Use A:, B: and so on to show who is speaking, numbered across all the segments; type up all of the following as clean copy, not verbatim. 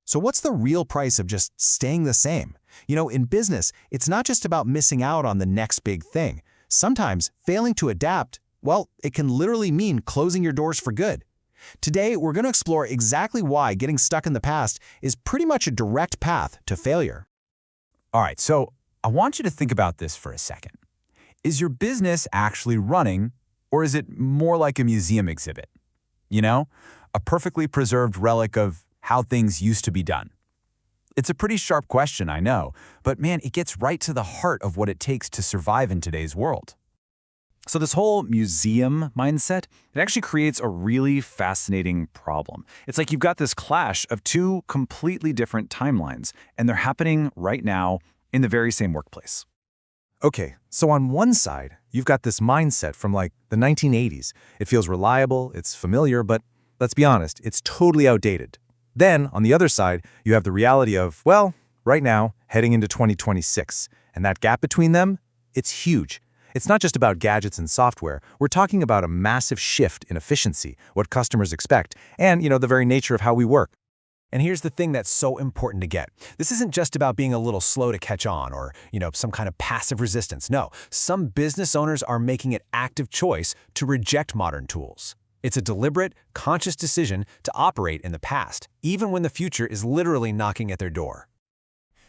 A: So what's the real price of just staying the same? In business, it's not just about missing out on the next big thing. Sometimes failing to adapt, well, it can literally mean closing your doors for good. Today, we're going to explore exactly why getting stuck in the past is pretty much a direct path to failure.
B: All right, so I want you to think about this for a second. Is your business actually running, or is it more like a museum exhibit? A perfectly preserved relic of how things used to be done. It's a pretty sharp question, I know, but man, it gets right to the heart of what it takes to survive in today's world. So this whole museum mindset, it actually creates a really fascinating problem. It's like you've got this clash of two completely different timelines, and they're happening right now in the very same workplace.
C: Okay, so on one side, you've got this mindset from like the 1980s. It feels reliable, it's familiar, but let's be honest, it's totally outdated. Then, on the other side, you have the reality of, well, right now, heading into 2026. And that gap between them, it's huge. It's not just about gadgets and software. We're talking about a massive shift in efficiency, what customers expect, and, the very nature of how we work.
A: And here's the thing that's so important to get. This isn't just about being a little slow to catch on or, some kind of passive resistance. No, some business owners are making an active choice to reject modern tools. It's a deliberate, conscious decision to operate in the past, even when the future is literally knocking at their door.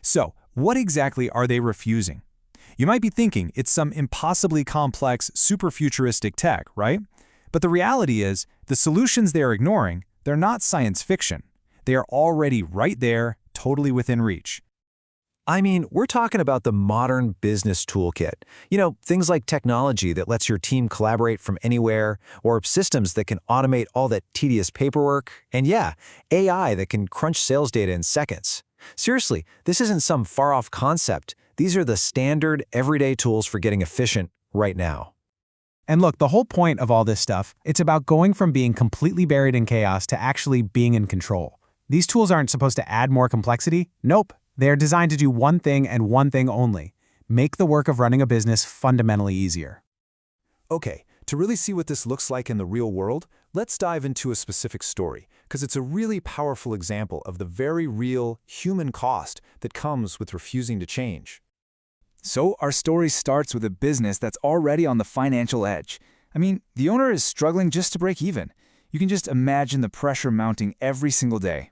B: So, what exactly are they refusing? You might be thinking it's some impossibly complex, super futuristic tech, right? But the reality is, the solutions they're ignoring, they're not science fiction. They are already right there, totally within reach.
A: I mean, we're talking about the modern business toolkit. Things like technology that lets your team collaborate from anywhere, or systems that can automate all that tedious paperwork, and yeah, AI that can crunch sales data in seconds. Seriously, this isn't some far-off concept. These are the standard, everyday tools for getting efficient right now.
B: And look, the whole point of all this stuff, it's about going from being completely buried in chaos to actually being in control. These tools aren't supposed to add more complexity. Nope. They are designed to do one thing and one thing only: make the work of running a business fundamentally easier.
A: Okay, to really see what this looks like in the real world, let's dive into a specific story, because it's a really powerful example of the very real human cost that comes with refusing to change.
D: So our story starts with a business that's already on the financial edge. I mean, the owner is struggling just to break even. You can just imagine the pressure mounting every single day.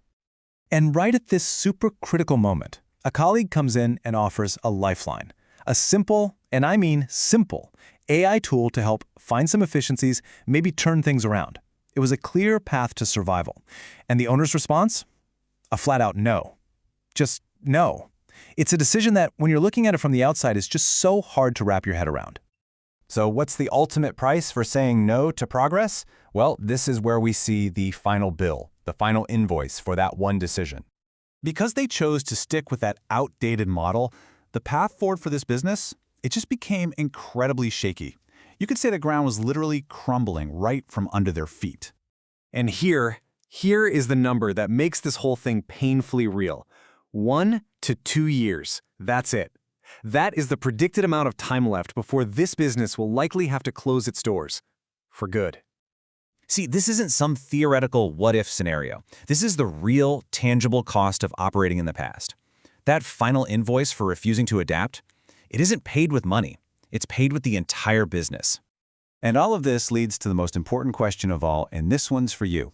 C: And right at this super critical moment, a colleague comes in and offers a lifeline. A simple, and I mean simple, AI tool to help find some efficiencies, maybe turn things around. It was a clear path to survival. And the owner's response? A flat-out no. Just no. It's a decision that, when you're looking at it from the outside, is just so hard to wrap your head around.
B: So what's the ultimate price for saying no to progress? Well, this is where we see the final bill, the final invoice for that one decision. Because they chose to stick with that outdated model, the path forward for this business, it just became incredibly shaky. You could say the ground was literally crumbling right from under their feet.
E: And here is the number that makes this whole thing painfully real. 1 to 2 years. That's it. That is the predicted amount of time left before this business will likely have to close its doors. For good.
F: See, this isn't some theoretical what-if scenario. This is the real, tangible cost of operating in the past. That final invoice for refusing to adapt, it isn't paid with money. It's paid with the entire business.
B: And all of this leads to the most important question of all, and this one's for you.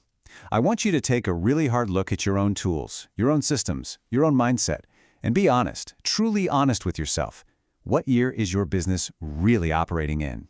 B: I want you to take a really hard look at your own tools, your own systems, your own mindset, and be honest, truly honest with yourself. What year is your business really operating in?